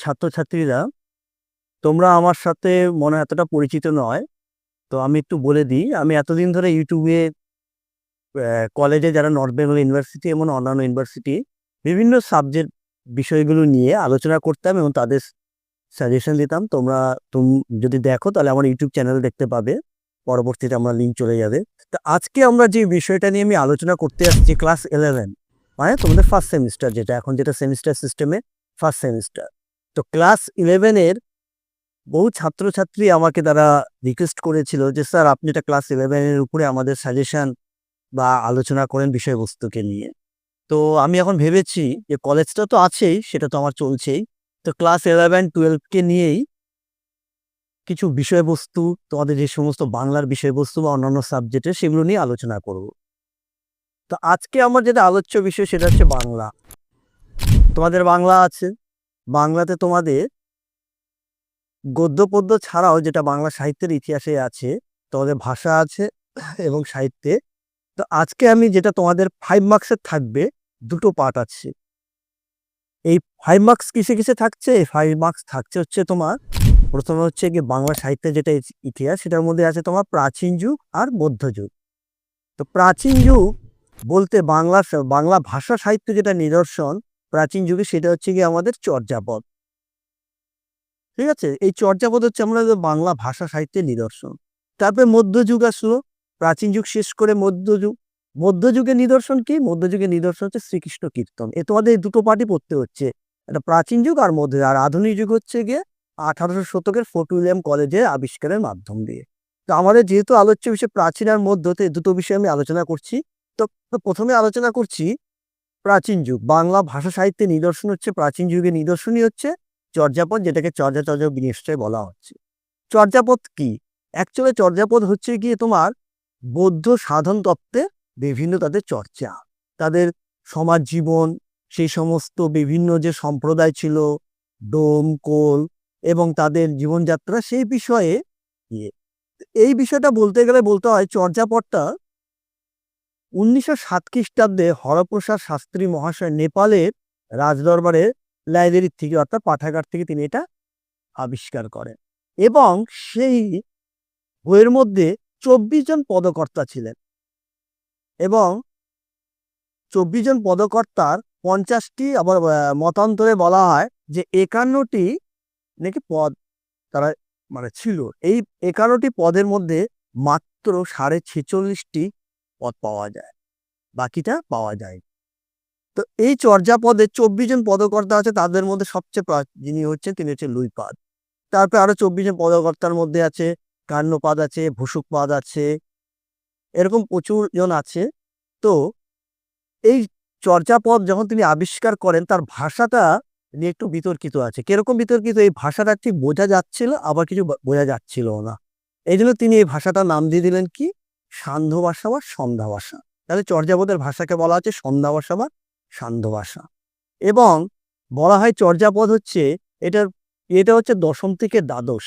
ছাত্রছাত্রীরা, তোমরা আমার সাথে মনে হয় এতটা পরিচিত নয়। তো আমি একটু বলে দিই, আমি এতদিন ধরে ইউটিউবে কলেজে যারা নর্থ বেঙ্গল ইউনিভার্সিটি এবং অন্যান্য ইউনিভার্সিটি বিভিন্ন সাবজেক্ট বিষয়গুলো নিয়ে আলোচনা করতাম এবং তাদের সাজেশন দিতাম। তোমরা যদি দেখো তাহলে আমার ইউটিউব চ্যানেলে দেখতে পাবে, পরবর্তীতে আমার লিঙ্ক চলে যাবে। তো আজকে আমরা যে বিষয়টা নিয়ে আমি আলোচনা করতে আসছি, ক্লাস 11, মানে তোমাদের ফার্স্ট সেমিস্টার, যেটা সেমিস্টার সিস্টেমে ফার্স্ট সেমিস্টার। তো ক্লাস 11-এর বহু ছাত্রছাত্রী আমাকে তারা রিকোয়েস্ট করেছিল যে স্যার আপনি এটা ক্লাস 11-এর উপরে আমাদের সাজেশন বা আলোচনা করেন বিষয়বস্তুকে নিয়ে। তো আমি এখন ভেবেছি যে কলেজটা তো আছেই, সেটা তো আমার চলছেই, তো ক্লাস 11-12কে নিয়েই কিছু বিষয়বস্তু, তোমাদের যে সমস্ত বাংলার বিষয়বস্তু বা অন্যান্য সাবজেক্টের, সেগুলো নিয়ে আলোচনা করব। তো আজকে আমার যেটা আলোচ্য বিষয় সেটা হচ্ছে বাংলা। তোমাদের বাংলা আছে, বাংলাতে তোমাদের গদ্য পদ্য ছাড়াও যেটা বাংলা সাহিত্যের ইতিহাসে আছে, তোমাদের ভাষা আছে এবং সাহিত্যে। তো আজকে আমি যেটা তোমাদের 5 মার্কসের থাকবে, দুটো পার্ট আছে। এই 5 মার্কস কিসে কিসে থাকছে? 5 মার্কস থাকছে হচ্ছে তোমার প্রথমে হচ্ছে কি বাংলা সাহিত্যের যেটা ইতিহাস, সেটার মধ্যে আছে তোমার প্রাচীন যুগ আর মধ্যযুগ। তো প্রাচীন যুগ বলতে বাংলা ভাষা সাহিত্য যেটা নিদর্শন প্রাচীন যুগে, সেটা হচ্ছে কি আমাদের চর্যাপদ। ঠিক আছে, এই চর্যাপদ হচ্ছে আমাদের বাংলা ভাষা সাহিত্যের নিদর্শন। তারপরে মধ্যযুগ আসলো, প্রাচীন যুগ শেষ করে মধ্যযুগ। মধ্যযুগের নিদর্শন কি? মধ্যযুগের নিদর্শন হচ্ছে শ্রীকৃষ্ণ কীর্তন। তোমাদের এই দুটো পার্টি পড়তে হচ্ছে, একটা প্রাচীন যুগ আর মধ্যযুগ। আর আধুনিক যুগ হচ্ছে গিয়ে 1800 শতকের ফোর্ট উইলিয়াম কলেজের আবিষ্কারের মাধ্যম দিয়ে। তো আমাদের যেহেতু আলোচ্য বিষয় প্রাচীন আর মধ্যতে, দুটো বিষয়ে আমি আলোচনা করছি। তো প্রথমে আলোচনা করছি প্রাচীন যুগ। বাংলা ভাষা সাহিত্যের নিদর্শন হচ্ছে প্রাচীন যুগের নিদর্শনই হচ্ছে চর্যাপদ, যেটাকে চর্যাচর্য বিনিশ্চয় বলা হচ্ছে। চর্যাপদ কি? অ্যাকচুয়ালি চর্যাপদ হচ্ছে গিয়ে তোমার বৌদ্ধ সাধন তত্ত্বের বিভিন্ন তাদের চর্চা, তাদের সমাজ জীবন, সেই সমস্ত বিভিন্ন যে সম্প্রদায় ছিল, ডোম কোল এবং তাদের জীবনযাত্রা, সেই বিষয়ে ইয়ে। এই বিষয়টা বলতে গেলে বলতে হয় চর্যাপদটা 1907 খ্রিস্টাব্দে হরপ্রসাদ শাস্ত্রী মহাশয় নেপালের রাজদরবারের লাইব্রেরি থেকে, অর্থাৎ পাঠাগার থেকে তিনি এটা আবিষ্কার করেন। এবং সেই বইয়ের মধ্যে 24 জন পদকর্তা ছিলেন এবং 24 জন পদকর্তার 50টি, আবার মতান্তরে বলা হয় যে 51টি নাকি পদ তারা মানে ছিল। এই 51টি পদের মধ্যে মাত্র 46.5টি পদ পাওয়া যায়, বাকিটা পাওয়া যায়। তো এই চর্যাপদে 24 জন পদকর্তা আছে, তাদের মধ্যে সবচেয়ে যিনি হচ্ছেন তিনি হচ্ছেন লুইপাদ। তারপরে আরো 24 জন পদকর্তার মধ্যে আছে কার্ণপাদ আছে, ভূসুকপাদ আছে, এরকম প্রচুর জন আছে। তো এই চর্যাপদ যখন তিনি আবিষ্কার করেন, তার ভাষাটা নিয়ে একটু বিতর্কিত আছে। কিরকম বিতর্কিত? এই ভাষাটা ঠিক বোঝা যাচ্ছিল, আবার কিছু বোঝা যাচ্ছিল না। এই জন্য তিনি এই ভাষাটার নাম দিয়ে দিলেন কি? সান্ধ্য ভাষা বা সন্ধ্যা ভাষা। তাহলে চর্যাপদের ভাষাকে বলা হচ্ছে সন্ধ্যা ভাষা বা সান্ধ্য ভাষা। এবং বলা হয় চর্যাপদ হচ্ছে এটা হচ্ছে দশম থেকে দ্বাদশ।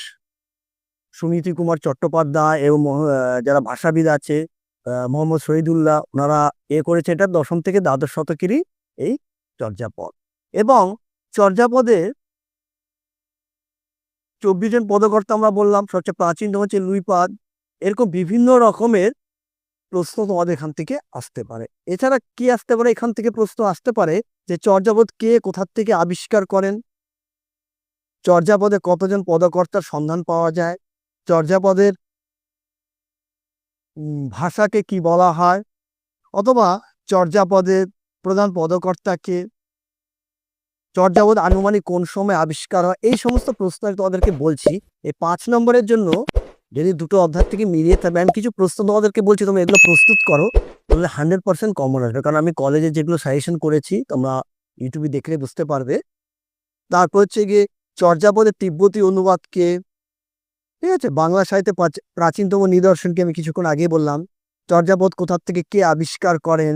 সুনীতি কুমার চট্টোপাধ্যায় এবং যারা ভাষাবিদ আছে, মোহাম্মদ শহীদুল্লাহ, ওনারা করেছে এটা দশম থেকে দ্বাদশ শতকেরই এই চর্যাপদ। এবং চর্যাপদে 24 জন পদকর্তা আমরা বললাম, সবচেয়ে প্রাচীনতম হচ্ছে লুইপাদ। এরকম বিভিন্ন রকমের প্রশ্ন তোমাদের এখান থেকে আসতে পারে। এছাড়া কি আসতে পারে? এখান থেকে প্রশ্ন আসতে পারে যে চর্যাপদ কে কোথার থেকে আবিষ্কার করেন, চর্যাপদে কতজন পদকর্তার সন্ধান পাওয়া যায়, চর্যাপদের ভাষাকে কি বলা হয়, অথবা চর্যাপদের প্রধান পদকর্তাকে, চর্যাপদ আনুমানিক কোন সময় আবিষ্কার হয়। এই সমস্ত প্রশ্ন তোমাদেরকে বলছি। এই 5 নম্বরের জন্য যদি দুটো অধ্যায় থেকে মিলিয়ে থাকবে, আমি কিছু প্রশ্ন তোমাদেরকে বলছি, তোমরা এগুলো প্রস্তুত করো, তাহলে 100% কমন আসবে। কারণ আমি কলেজে যেগুলো সাজেশন করেছি তোমরা ইউটিউবে দেখলে বুঝতে পারবে। তারপর হচ্ছে গিয়ে চর্যাপদের তিব্বতী অনুবাদকে, ঠিক আছে, বাংলা সাহিত্যে প্রাচীনতম নিদর্শনকে আমি কিছুক্ষণ আগে বললাম। চর্যাপদ কোথার থেকে কে আবিষ্কার করেন,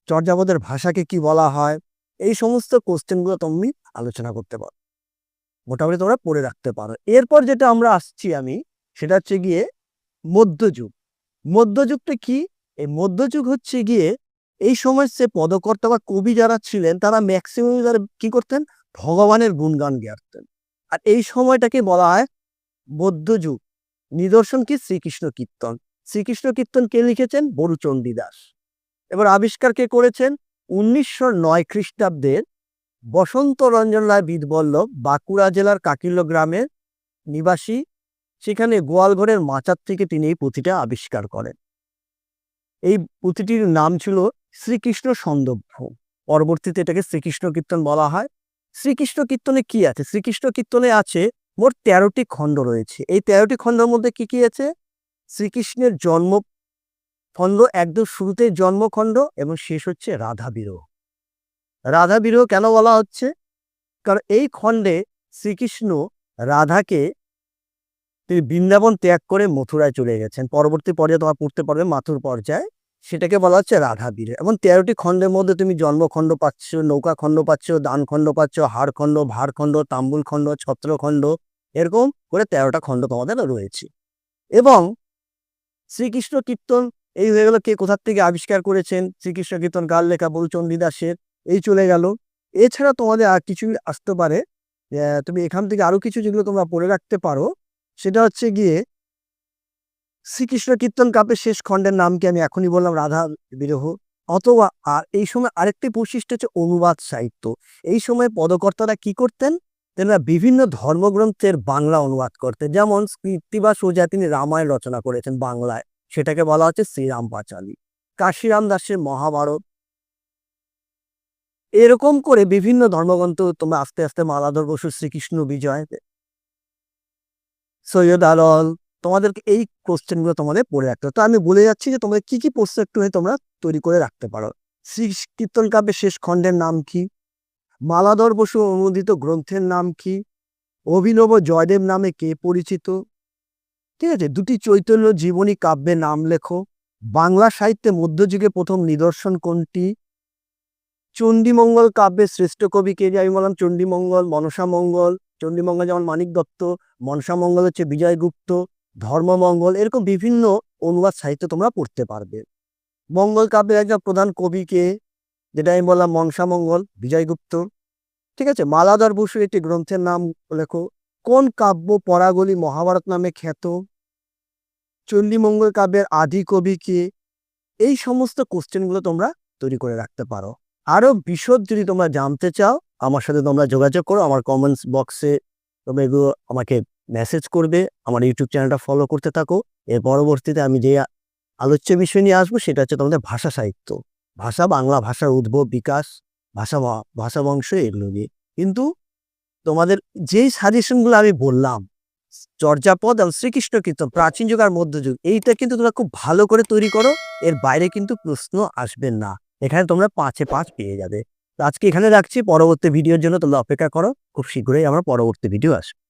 চর্যাপদের ভাষাকে কি বলা হয়, এই সমস্ত কোশ্চেনগুলো তুমি আলোচনা করতে পারো, মোটামুটি তোমরা পড়ে রাখতে পারো। এরপর যেটা আমরা আসছি আমি, সেটা হচ্ছে গিয়ে মধ্যযুগ। মধ্যযুগটা কি? এই মধ্যযুগ হচ্ছে গিয়ে এই সময় সে পদকর্তা বা কবি যারা ছিলেন, তারা ম্যাক্সিমাম যারা কি করতেন, ভগবানের গুণগান গাইতেন। আর এই সময়টাকে বলা হয় বৌদ্ধযুগ। নিদর্শন কি? শ্রীকৃষ্ণ কীর্তন। শ্রীকৃষ্ণ কীর্তন কে লিখেছেন? বরুচণ্ডী দাস। এবার আবিষ্কার কে করেছেন? 1909 খ্রিস্টাব্দের বসন্ত রঞ্জন রায় বীরবল্লভ, বাঁকুড়া জেলার কাকিল্য গ্রামের নিবাসী। সেখানে গোয়ালঘরের মাচার থেকে তিনি এই পুঁথিটা আবিষ্কার করেন। এই পুঁথিটির নাম ছিল শ্রীকৃষ্ণ সন্দর্ভ। পরবর্তীতে এটাকে শ্রীকৃষ্ণ কীর্তন বলা হয়। শ্রীকৃষ্ণ কীর্তনে কি আছে? শ্রীকৃষ্ণ কীর্তনে আছে মোট 13টি খণ্ড রয়েছে। এই 13টি খণ্ডের মধ্যে কি কি আছে? শ্রীকৃষ্ণের জন্ম খণ্ড, একদম শুরুতে জন্মখণ্ড এবং শেষ হচ্ছে রাধা বিরহ। রাধা বিরহ কেন বলা হচ্ছে? কারণ এই খণ্ডে শ্রীকৃষ্ণ রাধাকে তিনি বৃন্দাবন ত্যাগ করে মথুরায় চলে গেছেন। পরবর্তী পর্যায়ে তোমার পড়তে পারবে মাথুর পর্যায়ে, সেটাকে বলা হচ্ছে রাধা বিরহ। এবং 13টি খণ্ডের মধ্যে তুমি জন্মখণ্ড পাচ্ছ, নৌকা খণ্ড পাচ্ছ, দান খণ্ড পাচ্ছ, হাড়খণ্ড, ভারখণ্ড, তাম্বুল খণ্ড, ছত্রখণ্ড, এরকম করে 13টা খণ্ড তোমাদের রয়েছে। এবং শ্রীকৃষ্ণ কীর্তন এই হয়ে গেল। কে কোথার থেকে আবিষ্কার করেছেন? শ্রীকৃষ্ণ কীর্তন কার লেখা? বরুচণ্ডী দাসের। এই চলে গেল। এছাড়া তোমাদের আর কিছু আসতে পারে, তুমি এখান থেকে আরো কিছু যেগুলো তোমরা পড়ে রাখতে পারো, সেটা হচ্ছে গিয়ে শ্রীকৃষ্ণ কীর্তন কাব্যের শেষ খণ্ডের নাম কি? আমি এখনই বললাম, রাধা বিরহ। অথবা আর এই সময় আরেকটি বৈশিষ্ট্য হচ্ছে অনুবাদ সাহিত্য। এই সময় পদকর্তারা কি করতেন? তেনারা বিভিন্ন ধর্মগ্রন্থের বাংলা অনুবাদ করতেন। যেমন কৃত্তিবাস ওঝা তিনি রামায়ণ রচনা করেছেন বাংলায়, সেটাকে বলা হচ্ছে শ্রীরাম পাঁচালী। কাশিরাম দাসের মহাভারত। এরকম করে বিভিন্ন ধর্মগ্রন্থ তোমরা আস্তে আস্তে, মালাধর বসু শ্রীকৃষ্ণ বিজয়, সৈয়দ আলল, তোমাদেরকে এই কোশ্চেনগুলো তোমাদের পড়ে রাখতে হবে। তো আমি বলে যাচ্ছি যে তোমাদের কি কি প্রশ্ন একটু তোমরা তৈরি করে রাখতে পারো। শ্রী কীর্তন কাব্যের শেষ খণ্ডের নাম কি? মালাধর বসু অনুদিত গ্রন্থের নাম কি? অভিনব জয়দেব নামে কে পরিচিত? ঠিক আছে। দুটি চৈতন্য জীবনী কাব্যের নাম লেখো। বাংলা সাহিত্যে মধ্যযুগে প্রথম নিদর্শন কোনটি? চণ্ডীমঙ্গল কাব্যের শ্রেষ্ঠ কবি কে? যে আমি বললাম চণ্ডীমঙ্গল, মনসামঙ্গল। চণ্ডীমঙ্গল যেমন মানিক দত্ত, মনসামঙ্গল হচ্ছে বিজয়গুপ্ত, ধর্মমঙ্গল, এরকম বিভিন্ন অনুবাদ সাহিত্য তোমরা পড়তে পারবে। মঙ্গল কাব্যের একজন প্রধান কবি কে? যেটা আমি বললাম মনসামঙ্গল, বিজয়গুপ্ত। ঠিক আছে। মালাধর বসুর একটি গ্রন্থের নাম লেখো। কোন কাব্য পরাগলি মহাভারত নামে খ্যাত? চণ্ডীমঙ্গল কাব্যের আদি কবি কে? এই সমস্ত কোশ্চেনগুলো তোমরা তৈরি করে রাখতে পারো। আরো বিশদ যদি তোমরা জানতে চাও, আমার সাথে তোমরা যোগাযোগ করো। আমার কমেন্টস বক্সে তোমরা এগুলো আমাকে মেসেজ করবে। আমার ইউটিউব চ্যানেলটা ফলো করতে থাকো। এর পরবর্তীতে আমি যে আলোচ্য বিষয় নিয়ে আসবো সেটা হচ্ছে তোমাদের ভাষা সাহিত্য, ভাষা, বাংলা ভাষার উদ্ভব, বিকাশ, ভাষা বংশ, এগুলো নিয়ে। কিন্তু তোমাদের যেই সাজেশনগুলো আমি বললাম, চর্যাপদ এবং শ্রীকৃষ্ণ কীর্তন, প্রাচীন যুগ আর মধ্যযুগ, এইটা কিন্তু তোমরা খুব ভালো করে তৈরি করো। এর বাইরে কিন্তু প্রশ্ন আসবে না। এখানে তোমরা 5-এ 5 পেয়ে যাবে। তো আজকে এখানে রাখছি। পরবর্তী ভিডিওর জন্য তোমরা অপেক্ষা করো। খুব শীঘ্রই আমার পরবর্তী ভিডিও আসবে।